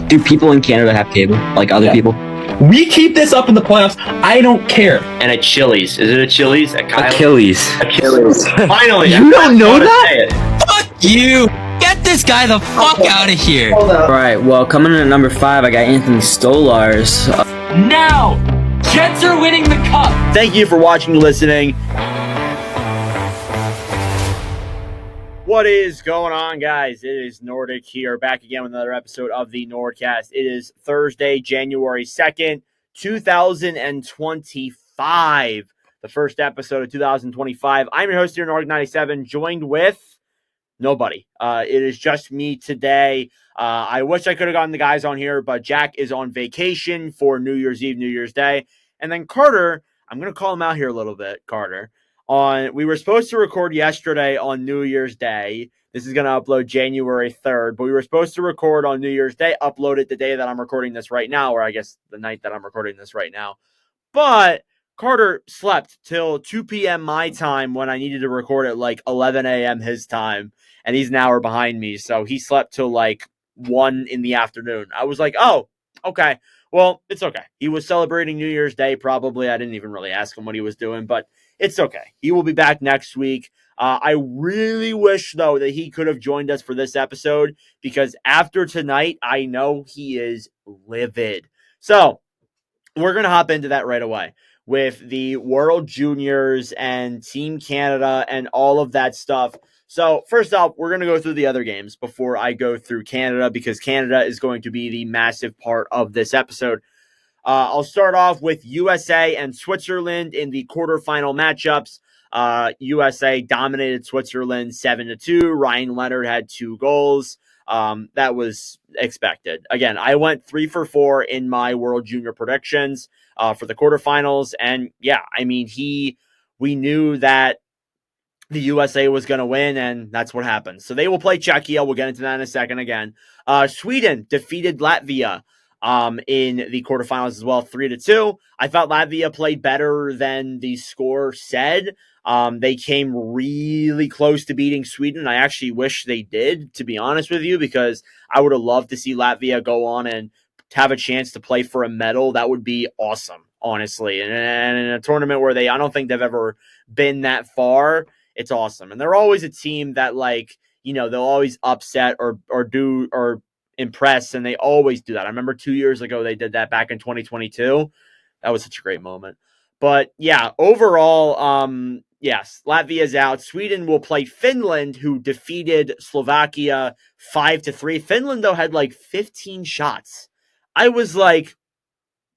Do people in Canada have cable, like other people? We keep this up in the playoffs. I don't care. And at Chili's. Is it a Chili's? At Kyle's? Achilles. Finally. You don't know that? Fuck you! Get this guy the fuck out of here! Alright, well, coming in at number 5, I got Anthony Stolars. Now! Jets are winning the cup! Thank you for watching and listening. What is going on, guys? It is Nordic here, back again with another episode of the NordCast. It is Thursday, January 2nd, 2025. The first episode of 2025. I'm your host here, Nordic 97, joined with nobody. It is just me today. I wish I could have gotten the guys on here, but Jack is on vacation for New Year's Eve, New Year's Day. And then Carter, I'm going to call him out here a little bit, Carter. We were supposed to record yesterday on New Year's Day. This is going to upload January 3rd, but we were supposed to record on New Year's Day, upload it the day that I'm recording this right now, or I guess the night that I'm recording this right now. But Carter slept till 2 p.m. my time when I needed to record at like 11 a.m. his time, and he's an hour behind me, so he slept till like 1 in the afternoon. I was like, oh, okay. Well, it's okay. He was celebrating New Year's Day, probably. I didn't even really ask him what he was doing, but it's okay. He will be back next week. I really wish, though, that he could have joined us for this episode, because after tonight, I know he is livid. So we're going to hop into that right away with the World Juniors and Team Canada and all of that stuff. So first off, we're going to go through the other games before I go through Canada, because Canada is going to be the massive part of this episode. I'll start off with USA and Switzerland in the quarterfinal matchups. USA dominated Switzerland 7-2. Ryan Leonard had 2 goals. That was expected. Again, I went 3 for 4 in my World Junior predictions for the quarterfinals. And yeah, I mean, we knew that the USA was going to win, and that's what happened. So they will play Czechia. We'll get into that in a second again. Sweden defeated Latvia in the quarterfinals as well, 3-2. I thought Latvia played better than the score said. They came really close to beating Sweden. I actually wish they did, to be honest with you, because I would have loved to see Latvia go on and have a chance to play for a medal. That would be awesome, honestly. And in a tournament where I don't think they've ever been that far, it's awesome. And they're always a team that, like, you know, they'll always upset or impress, and they always do that. I remember 2 years ago they did that back in 2022. That was such a great moment. But yeah, overall, yes, Latvia's out. Sweden will play Finland, who defeated Slovakia 5-3. Finland, though, had like 15 shots. I was like,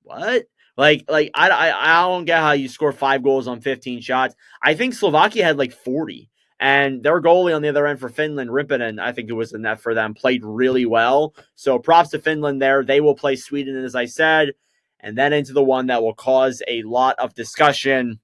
what? Like I don't get how you score 5 goals on 15 shots. I think Slovakia had like 40. And their goalie on the other end for Finland, Rippinen, I think it was the net for them, played really well. So props to Finland there. They will play Sweden, as I said. And then into the one that will cause a lot of discussion.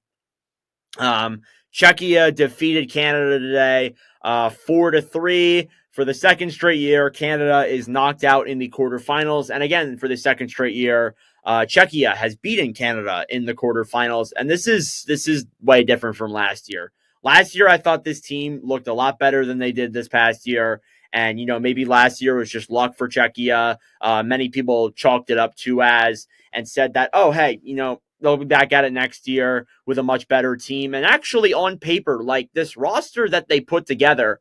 Czechia defeated Canada today 4-3. For the second straight year, Canada is knocked out in the quarterfinals. And again, for the second straight year, Czechia has beaten Canada in the quarterfinals. And this is way different from last year. Last year, I thought this team looked a lot better than they did this past year. And, you know, maybe last year was just luck for Czechia. Many people chalked it up to as and said that, oh, hey, you know, they'll be back at it next year with a much better team. And actually, on paper, like, this roster that they put together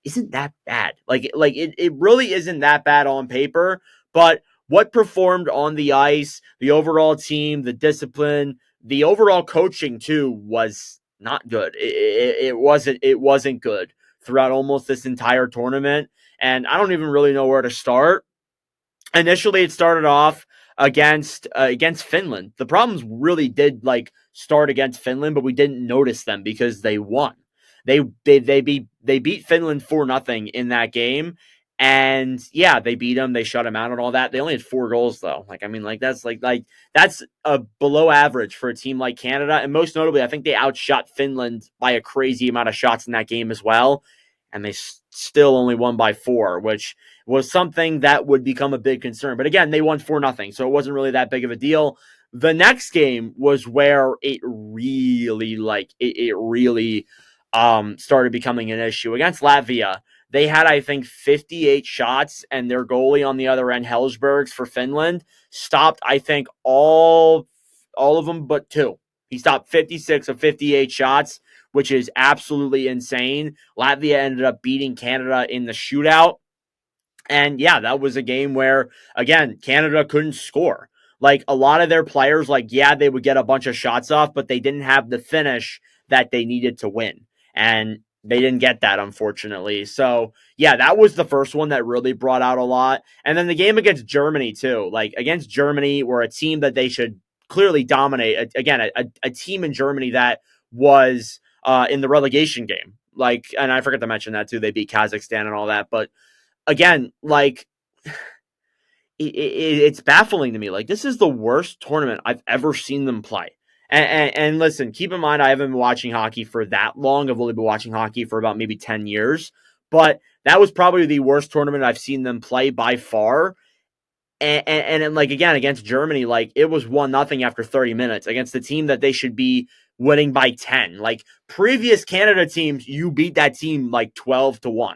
isn't that bad. Like it really isn't that bad on paper. But what performed on the ice, the overall team, the discipline, the overall coaching, too, was not good. It wasn't good throughout almost this entire tournament. And I don't even really know where to start. Initially, it started off against Finland. The problems really did like start against Finland, but we didn't notice them because they won. They beat Finland 4-0 in that game. And yeah, they beat them. They shut them out and all that. They only had 4 goals though. That's a below average for a team like Canada. And most notably, I think they outshot Finland by a crazy amount of shots in that game as well. And they still only won by 4, which was something that would become a big concern. But again, they won 4-0, so it wasn't really that big of a deal. The next game was where it really started becoming an issue against Latvia. they had, I think, 58 shots, and their goalie on the other end, Hellsbergs for Finland, stopped, I think, all of them but 2. He stopped 56 of 58 shots, which is absolutely insane. Latvia ended up beating Canada in the shootout. And yeah, that was a game where, again, Canada couldn't score. Like, a lot of their players, like, yeah, they would get a bunch of shots off, but they didn't have the finish that they needed to win. And they didn't get that, unfortunately. So, yeah, that was the first one that really brought out a lot. And then the game against Germany, too. Like, against Germany, were a team that they should clearly dominate. Again, a team in Germany that was in the relegation game. Like, and I forgot to mention that, too. They beat Kazakhstan and all that. But again, like, it's baffling to me. Like, this is the worst tournament I've ever seen them play. And listen, keep in mind, I haven't been watching hockey for that long. I've only been watching hockey for about maybe 10 years. But that was probably the worst tournament I've seen them play by far. And like, again, against Germany, like, it was 1-0 after 30 minutes against the team that they should be winning by 10. Like, previous Canada teams, you beat that team like 12-1.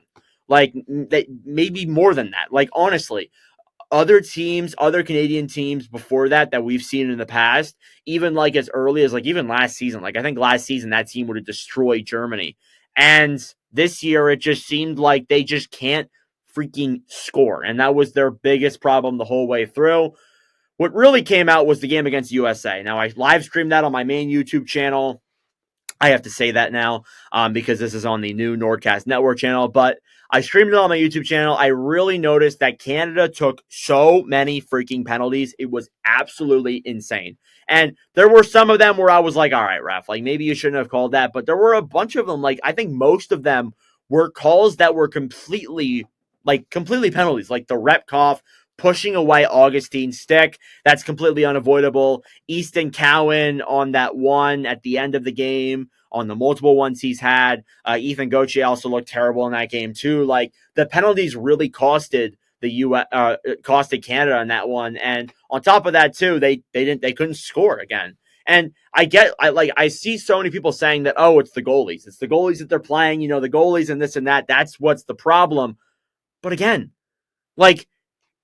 Like, maybe more than that. Like, honestly, other teams, other Canadian teams before that we've seen in the past, even like as early as like even last season. Like, I think last season that team would have destroyed Germany. And this year it just seemed like they just can't freaking score. And that was their biggest problem the whole way through. What really came out was the game against USA. Now, I live streamed that on my main YouTube channel. I have to say that now because this is on the new NordCast network channel, but I streamed it on my YouTube channel. I really noticed that Canada took so many freaking penalties. It was absolutely insane. And there were some of them where I was like, all right, ref, like, maybe you shouldn't have called that. But there were a bunch of them. Like, I think most of them were calls that were completely penalties. Like the Repkov pushing away Augustine's stick. That's completely unavoidable. Easton Cowan on that one at the end of the game, on the multiple ones he's had. Ethan Gauthier also looked terrible in that game too. Like, the penalties really costed the U.S. Costed Canada in that one. And on top of that too, they couldn't score again. And I see so many people saying that, oh, it's the goalies. It's the goalies that they're playing, the goalies and this and that. That's what's the problem. But again, like,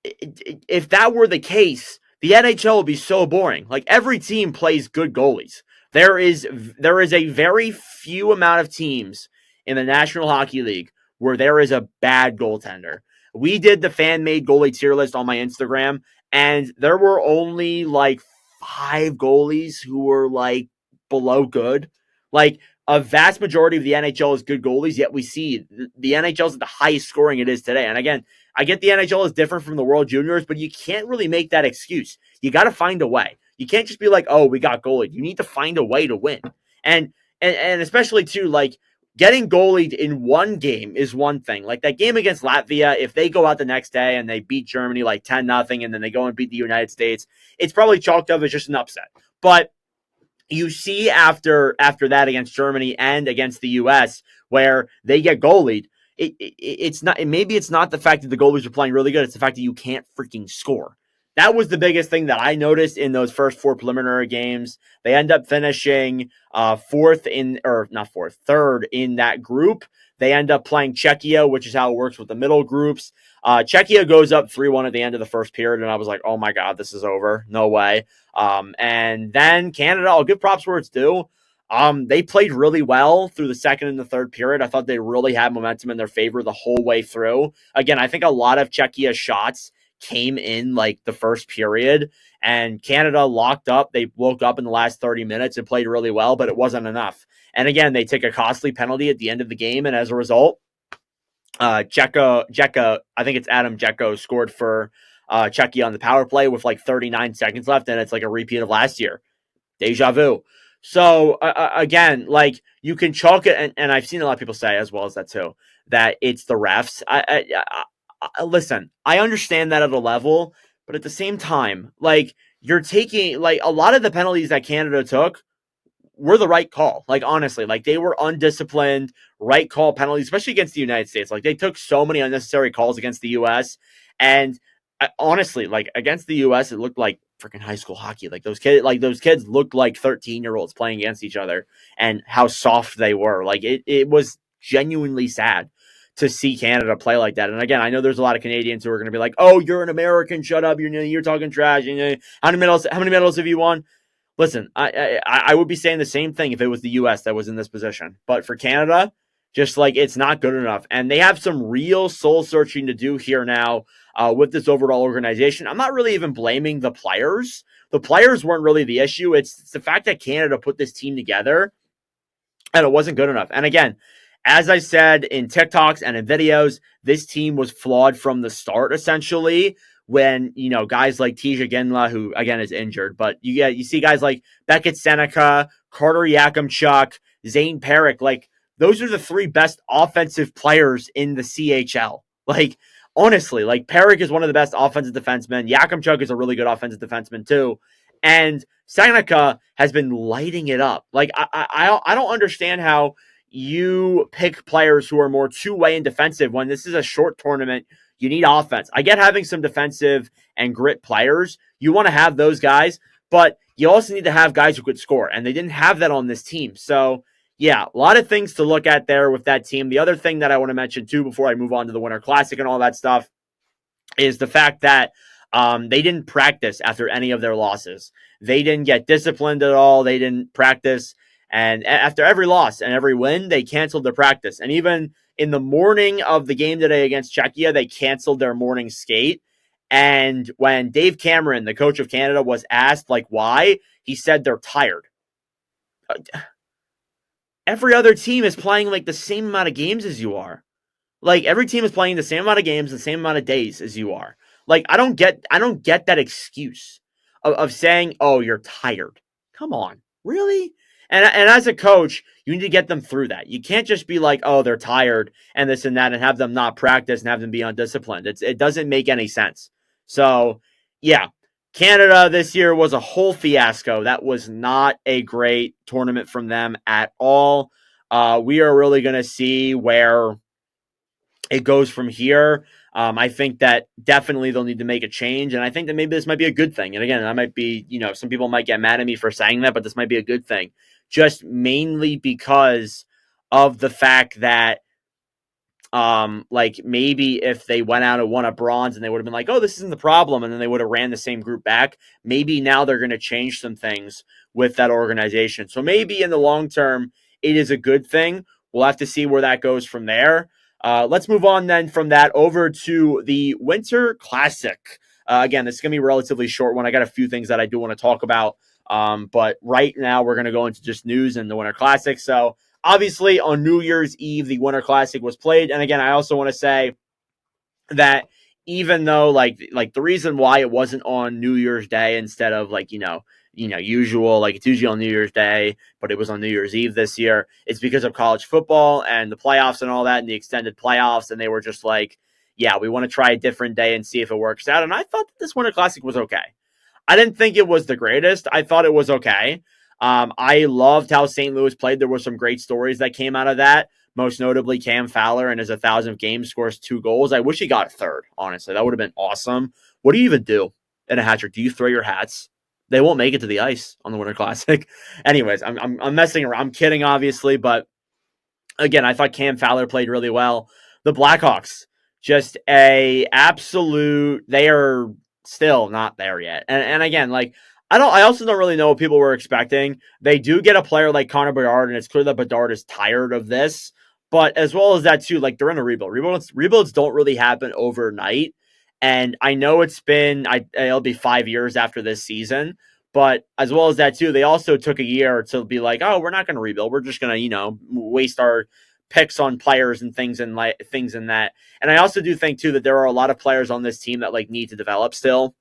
if that were the case, the NHL would be so boring. Like, every team plays good goalies. There is a very few amount of teams in the National Hockey League where there is a bad goaltender. We did the fan-made goalie tier list on my Instagram, and there were only like 5 goalies who were like below good. Like, a vast majority of the NHL is good goalies, yet we see the NHL is at the highest scoring it is today. And again, I get the NHL is different from the World Juniors, but you can't really make that excuse. You got to find a way. You can't just be like, oh, we got goalied. You need to find a way to win. And especially too, like, getting goalied in one game is one thing. Like that game against Latvia, if they go out the next day and they beat Germany like 10-0 and then they go and beat the United States, it's probably chalked up as just an upset. But you see after that against Germany and against the U.S. where they get goalied, it's not. Maybe it's not the fact that the goalies are playing really good. It's the fact that you can't freaking score. That was the biggest thing that I noticed in those first 4 preliminary games. They end up finishing third in that group. They end up playing Czechia, which is how it works with the middle groups. Czechia goes up 3-1 at the end of the first period, and I was like, oh my God, this is over. No way. And then Canada, I'll give props where it's due. They played really well through the second and the third period. I thought they really had momentum in their favor the whole way through. Again, I think a lot of Czechia's shots came in like the first period, and Canada locked up. They woke up in the last 30 minutes and played really well, but it wasn't enough. And again, they took a costly penalty at the end of the game, and as a result, Jekka, I think it's Adam Jekko, scored for Czechia on the power play with like 39 seconds left, and it's like a repeat of last year. Deja vu. So again, like, you can chalk it, and I've seen a lot of people say as well as that too, that it's the refs. Listen, I understand that at a level, but at the same time, like, you're taking, like, a lot of the penalties that Canada took were the right call. Like, honestly, like, they were undisciplined, right call penalties, especially against the United States. Like, they took so many unnecessary calls against the U.S. And honestly, like, against the U.S., it looked like freaking high school hockey. Like, those kids looked like 13-year-olds playing against each other, and how soft they were. Like, it was genuinely sad to see Canada play like that. And again, I know there's a lot of Canadians who are going to be like, "Oh, you're an American, shut up! You're talking trash. How many medals have you won?" Listen, I would be saying the same thing if it was the U.S. that was in this position. But for Canada, just like it's not good enough. And they have some real soul searching to do here now with this overall organization. I'm not really even blaming the players. The players weren't really the issue. It's the fact that Canada put this team together and it wasn't good enough. And again, as I said in TikToks and in videos, this team was flawed from the start, essentially. When, guys like Tisha Ginla, who again is injured, but you see guys like Beckett Seneca, Carter Yakimchuk, Zane Perrick, like those are the three best offensive players in the CHL. Like, honestly, like Perrick is one of the best offensive defensemen. Yakimchuk is a really good offensive defenseman too. And Seneca has been lighting it up. Like, I don't understand how you pick players who are more two-way and defensive when this is a short tournament. You need offense. I get having some defensive and grit players. You want to have those guys, but you also need to have guys who could score, and they didn't have that on this team. So, yeah, a lot of things to look at there with that team. The other thing that I want to mention, too, before I move on to the Winter Classic and all that stuff, is the fact that they didn't practice after any of their losses. They didn't get disciplined at all. They didn't practice. And after every loss and every win, they canceled their practice. And even in the morning of the game today against Czechia, they canceled their morning skate. And when Dave Cameron, the coach of Canada, was asked, like, why, he said they're tired. Every other team is playing, like, the same amount of games as you are. Like, every team is playing the same amount of games, the same amount of days as you are. Like, I don't get that excuse of saying, oh, you're tired. Come on. Really? And as a coach, you need to get them through that. You can't just be like, oh, they're tired and this and that and have them not practice and have them be undisciplined. It doesn't make any sense. So, yeah, Canada this year was a whole fiasco. That was not a great tournament from them at all. We are really going to see where it goes from here. I think that definitely they'll need to make a change, and I think that maybe this might be a good thing. And again, I might be, some people might get mad at me for saying that, but this might be a good thing. Just mainly because of the fact that, like maybe if they went out and won a bronze and they would have been like, oh, this isn't the problem, and then they would have ran the same group back. Maybe now they're going to change some things with that organization. So maybe in the long term, it is a good thing. We'll have to see where that goes from there. Let's move on then from that over to the Winter Classic. Again, this is going to be a relatively short one. I got a few things that I do want to talk about. But right now we're going to go into just news and the Winter Classic. So obviously on New Year's Eve, the Winter Classic was played. And again, I also want to say that even though like the reason why it wasn't on New Year's Day instead of usual, like it's usually on New Year's Day, but it was on New Year's Eve this year. It's because of college football and the playoffs and all that and the extended playoffs. And they were just like, yeah, we want to try a different day and see if it works out. And I thought that this Winter Classic was okay. I didn't think it was the greatest. I thought it was okay. I loved how St. Louis played. There were some great stories that came out of that. Most notably, Cam Fowler in his 1,000th game scores 2 goals. I wish he got a third, honestly. That would have been awesome. What do you even do in a hat trick? Do you throw your hats? They won't make it to the ice on the Winter Classic. Anyways, I'm messing around. I'm kidding, obviously, but again, I thought Cam Fowler played really well. The Blackhawks, just a absolute. They are still not there yet. And again, like I also don't really know what people were expecting. They do get a player like Connor Bedard, and it's clear that Bedard is tired of this. But as well as that too, like they're in a rebuild. Rebuilds don't really happen overnight. And I know it'll be 5 years after this season, but as well as that too, they also took a year to be like, oh, we're not going to rebuild. We're just going to, waste our picks on players and things in that. And I also do think too that there are a lot of players on this team that like need to develop still.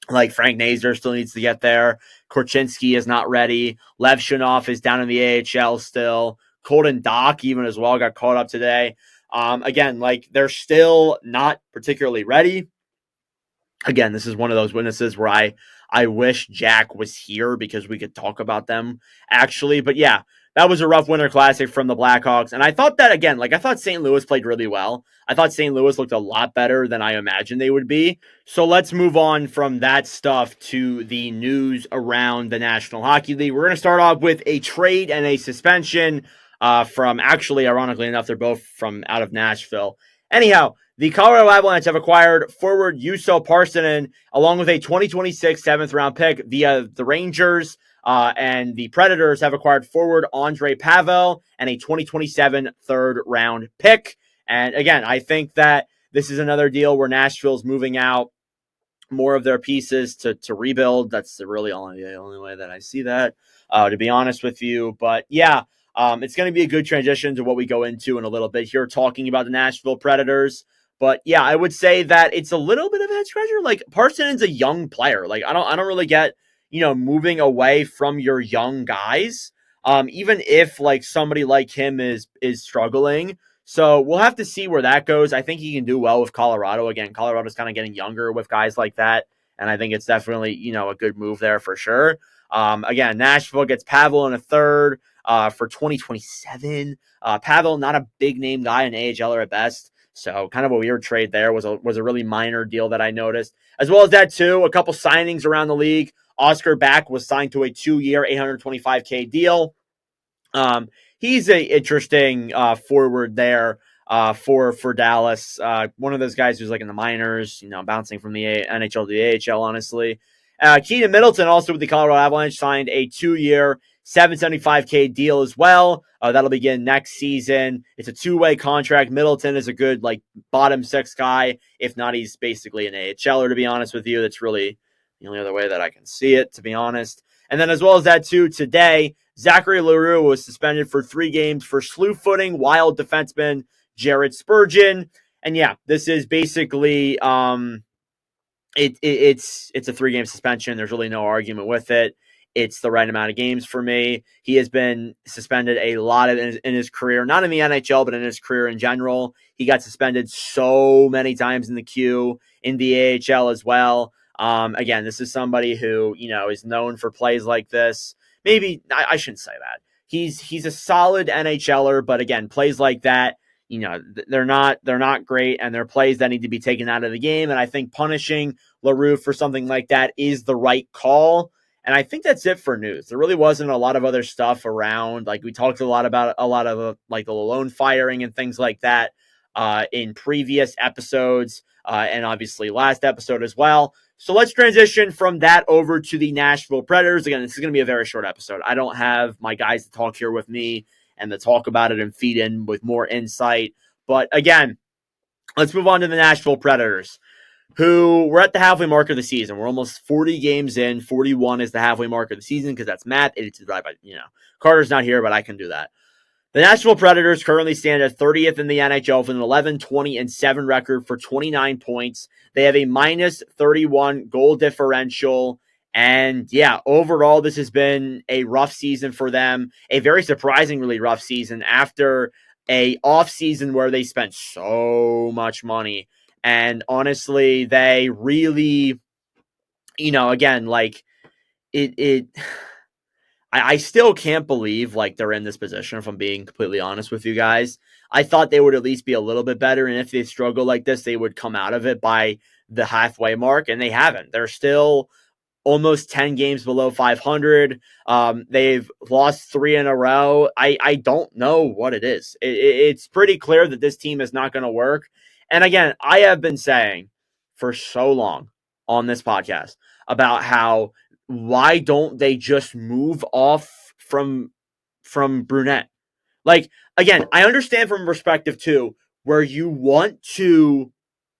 Like Frank Nazar still needs to get there. Korchinski is not ready. Lev Shunov is down in the AHL still. Colton Dock even as well got caught up today. Again, like they're still not particularly ready. Again, this is one of those witnesses where I wish Jack was here because we could talk about them actually. But yeah, that was a rough Winter Classic from the Blackhawks. And I thought that again, like I thought St. Louis played really well. I thought St. Louis looked a lot better than I imagined they would be. So let's move on from that stuff to the news around the National Hockey League. We're going to start off with a trade and a suspension. from actually, ironically enough, they're both from out of Nashville. Anyhow, the Colorado Avalanche have acquired forward Juuso Parssinen along with a 2026 7th-round pick via the Rangers, and the Predators have acquired forward Andre Pavel and a 2027 3rd-round pick. And again, I think that this is another deal where Nashville's moving out more of their pieces to rebuild. That's the only way that I see that, to be honest with you. But yeah, it's going to be a good transition to what we go into in a little bit here, talking about the Nashville Predators. But yeah, I would say that it's a little bit of a head scratcher. Like, Parsonen's a young player. Like, I don't really get, moving away from your young guys. Even if like somebody like him is struggling. So we'll have to see where that goes. I think he can do well with Colorado. Again, Colorado's kind of getting younger with guys like that. And I think it's definitely, a good move there for sure. Again, Nashville gets Pavel in a 3rd for 2027. Pavel, not a big name guy, an AHLer at best. So kind of a weird trade there. Was a really minor deal that I noticed. As well as that too, a couple signings around the league. Oscar Back was signed to a 2-year, $825K deal. He's a interesting forward there for Dallas. One of those guys who's like in the minors, bouncing from the NHL to the AHL, honestly. Keaton Middleton, also with the Colorado Avalanche, signed a 2-year, $775K deal as well. That'll begin next season. It's a 2-way contract. Middleton is a good bottom 6 guy. If not, he's basically an AHLer, to be honest with you. That's really the only other way that I can see it, to be honest. And then as well as that too, today, Zachary Leroux was suspended for 3 games for slew-footing Wild defenseman Jared Spurgeon. And yeah, this is basically it's a 3-game suspension. There's really no argument with it. It's the right amount of games for me. He has been suspended a lot in his career, not in the NHL, but in his career in general. He got suspended so many times in the queue, in the AHL as well. Again, this is somebody who, is known for plays like this. Maybe I shouldn't say that. He's a solid NHLer, but again, plays like that, they're not great, and they're plays that need to be taken out of the game. And I think punishing Leroux for something like that is the right call. And I think that's it for news. There really wasn't a lot of other stuff around. Like, we talked a lot about the Lalonde firing and things like that in previous episodes, and obviously last episode as well. So let's transition from that over to the Nashville Predators. Again, this is going to be a very short episode. I don't have my guys to talk here with me and to talk about it and feed in with more insight. But again, let's move on to the Nashville Predators, who we're at the halfway mark of the season. We're almost 40 games in. 41 is the halfway mark of the season because that's math. 82 divided by, Carter's not here, but I can do that. The Nashville Predators currently stand at 30th in the NHL with an 11-20-7 record for 29 points. They have a minus 31 goal differential. And yeah, overall, this has been a rough season for them. A very surprisingly rough season after a off season where they spent so much money. And honestly, they really, again, I still can't believe they're in this position, if I'm being completely honest with you guys. I thought they would at least be a little bit better, and if they struggle like this, they would come out of it by the halfway mark, and they haven't. They're still almost 10 games below 500. They've lost 3 in a row. I don't know what it is. It's pretty clear that this team is not going to work. And again, I have been saying for so long on this podcast about how, why don't they just move off from Brunette? Again, I understand from perspective too, where you want to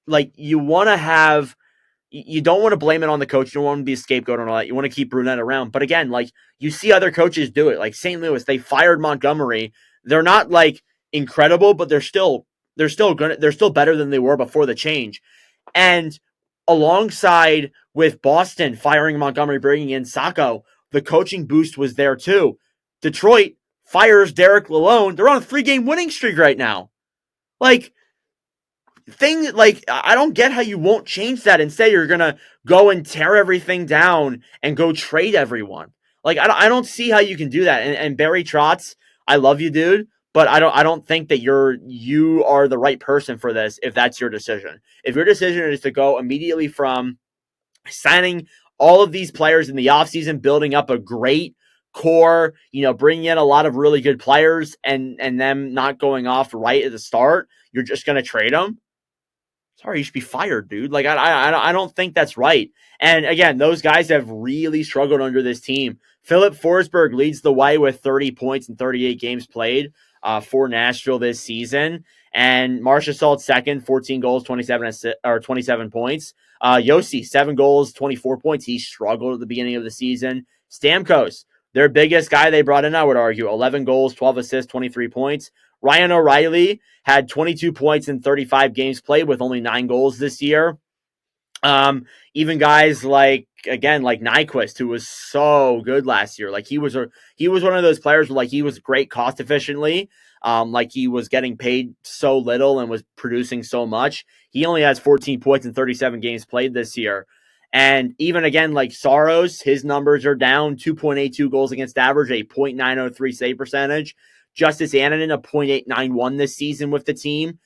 have, you don't want to blame it on the coach. You don't want to be a scapegoat and all that. You want to keep Brunette around. But again, you see other coaches do it. Like St. Louis, they fired Montgomery. They're not incredible, but they're still better than they were before the change. And alongside with Boston firing Montgomery, bringing in Sacco, the coaching boost was there too. Detroit fires Derek Lalonde. They're on a 3-game winning streak right now. I don't get how you won't change that and say you're gonna go and tear everything down and go trade everyone. I don't see how you can do that. And Barry Trotz, I love you, dude, but I don't think that you are the right person for this if that's your decision. If your decision is to go immediately from signing all of these players in the offseason, building up a great core, bringing in a lot of really good players and them not going off right at the start, you're just going to trade them? Sorry, you should be fired, dude. Like, I don't think that's right. And again, those guys have really struggled under this team. Philip Forsberg leads the way with 30 points in 38 games played for Nashville this season. And Marcia Salt second, 14 goals, 27 points. Yossi, 7 goals, 24 points. He struggled at the beginning of the season. Stamkos, their biggest guy they brought in, I would argue, 11 goals, 12 assists, 23 points. Ryan O'Reilly had 22 points in 35 games played with only 9 goals this year. Even guys like Nyquist, who was so good last year. Like he was one of those players where he was great cost efficiently. He was getting paid so little and was producing so much. He only has 14 points in 37 games played this year. And even again, like Saros, his numbers are down, 2.82 goals against average, a .903 save percentage. Justice Annunen, a .891 this season with the team.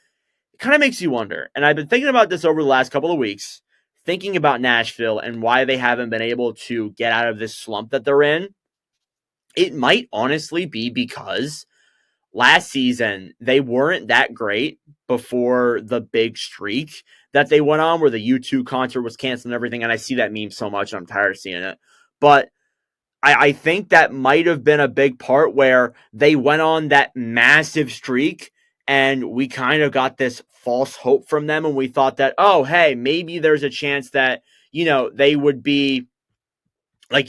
It kind of makes you wonder. And I've been thinking about this over the last couple of weeks, thinking about Nashville and why they haven't been able to get out of this slump that they're in. It might honestly be because last season they weren't that great before the big streak that they went on where the U2 concert was canceled and everything. And I see that meme so much and I'm tired of seeing it. But I think that might have been a big part where they went on that massive streak and we kind of got this false hope from them. And we thought that, oh, hey, maybe there's a chance that, they would be they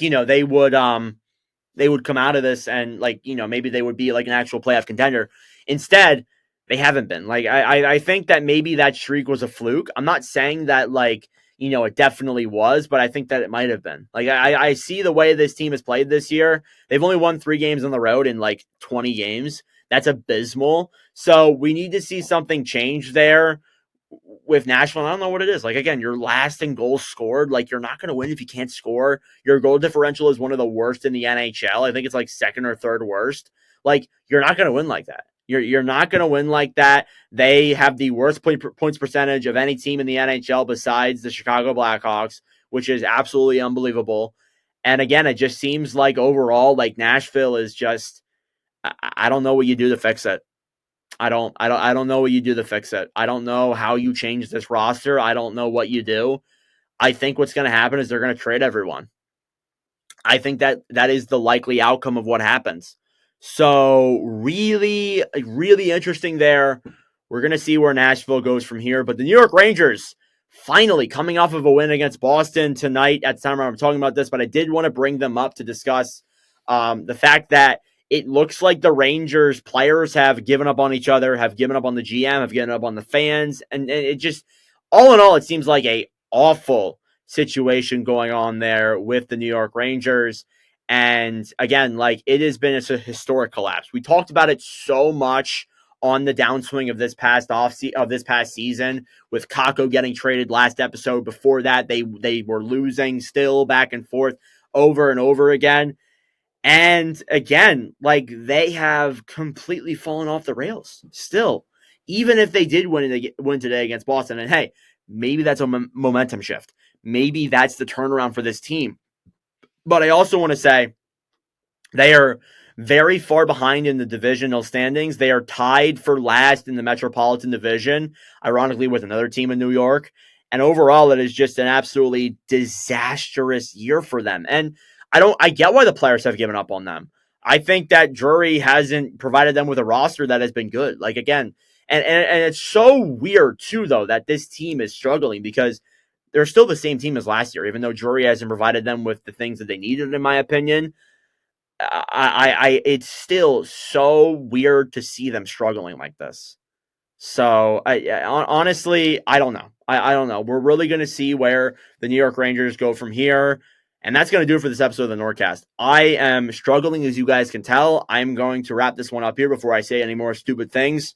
would come out of this and maybe they would be like an actual playoff contender. Instead, they haven't been. I think that maybe that streak was a fluke. I'm not saying that it definitely was, but I think that it might have been. I see the way this team has played this year. They've only won 3 games on the road in 20 games. That's abysmal. So we need to see something change there with Nashville. I don't know what it is. Again, you're last in goals scored. You're not going to win if you can't score. Your goal differential is one of the worst in the NHL. I think it's second or third worst. You're not going to win like that. You're not going to win like that. They have the worst points percentage of any team in the NHL besides the Chicago Blackhawks, which is absolutely unbelievable. And again, it just seems like overall, Nashville is just, I don't know what you do to fix it. I don't know what you do to fix it. I don't know how you change this roster. I don't know what you do. I think what's going to happen is they're going to trade everyone. I think that is the likely outcome of what happens. So really, really interesting there. We're going to see where Nashville goes from here. But the New York Rangers finally coming off of a win against Boston tonight at the time I'm talking about this, but I did want to bring them up to discuss the fact that it looks like the Rangers players have given up on each other, have given up on the GM, have given up on the fans. And it just, all in all, it seems like a awful situation going on there with the New York Rangers. And again, it has been a historic collapse. We talked about it so much on the downswing of this past season with Kakko getting traded last episode. Before that, they were losing still back and forth over and over again. And again, they have completely fallen off the rails still, even if they did win today against Boston. And hey, maybe that's a momentum shift. Maybe that's the turnaround for this team. But I also want to say they are very far behind in the divisional standings. They are tied for last in the Metropolitan Division, ironically with another team in New York. And overall, it is just an absolutely disastrous year for them. And I get why the players have given up on them. I think that Drury hasn't provided them with a roster that has been good. Again, and it's so weird too, though, that this team is struggling because they're still the same team as last year, even though Drury hasn't provided them with the things that they needed, in my opinion. It's still so weird to see them struggling like this. So honestly, I don't know. I don't know. We're really going to see where the New York Rangers go from here. And that's going to do it for this episode of the NordCast. I am struggling, as you guys can tell. I'm going to wrap this one up here before I say any more stupid things.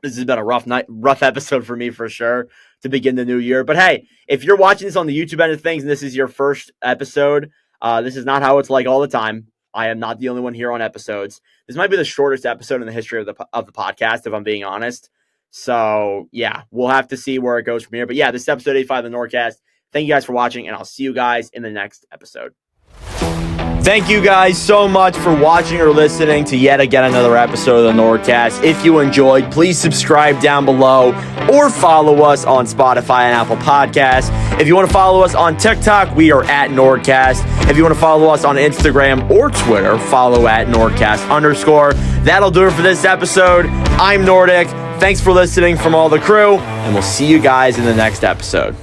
This has been a rough episode for me for sure to begin the new year. But hey, if you're watching this on the YouTube end of things and this is your first episode, this is not how it's like all the time. I am not the only one here on episodes. This might be the shortest episode in the history of the podcast, if I'm being honest. So yeah, we'll have to see where it goes from here. But yeah, this is episode 85 of the NordCast. Thank you guys for watching, and I'll see you guys in the next episode. Thank you guys so much for watching or listening to yet again another episode of the NordCast. If you enjoyed, please subscribe down below or follow us on Spotify and Apple Podcasts. If you want to follow us on TikTok, we are at NordCast. If you want to follow us on Instagram or Twitter, follow at NordCast_. That'll do it for this episode. I'm Nordic. Thanks for listening from all the crew, and we'll see you guys in the next episode.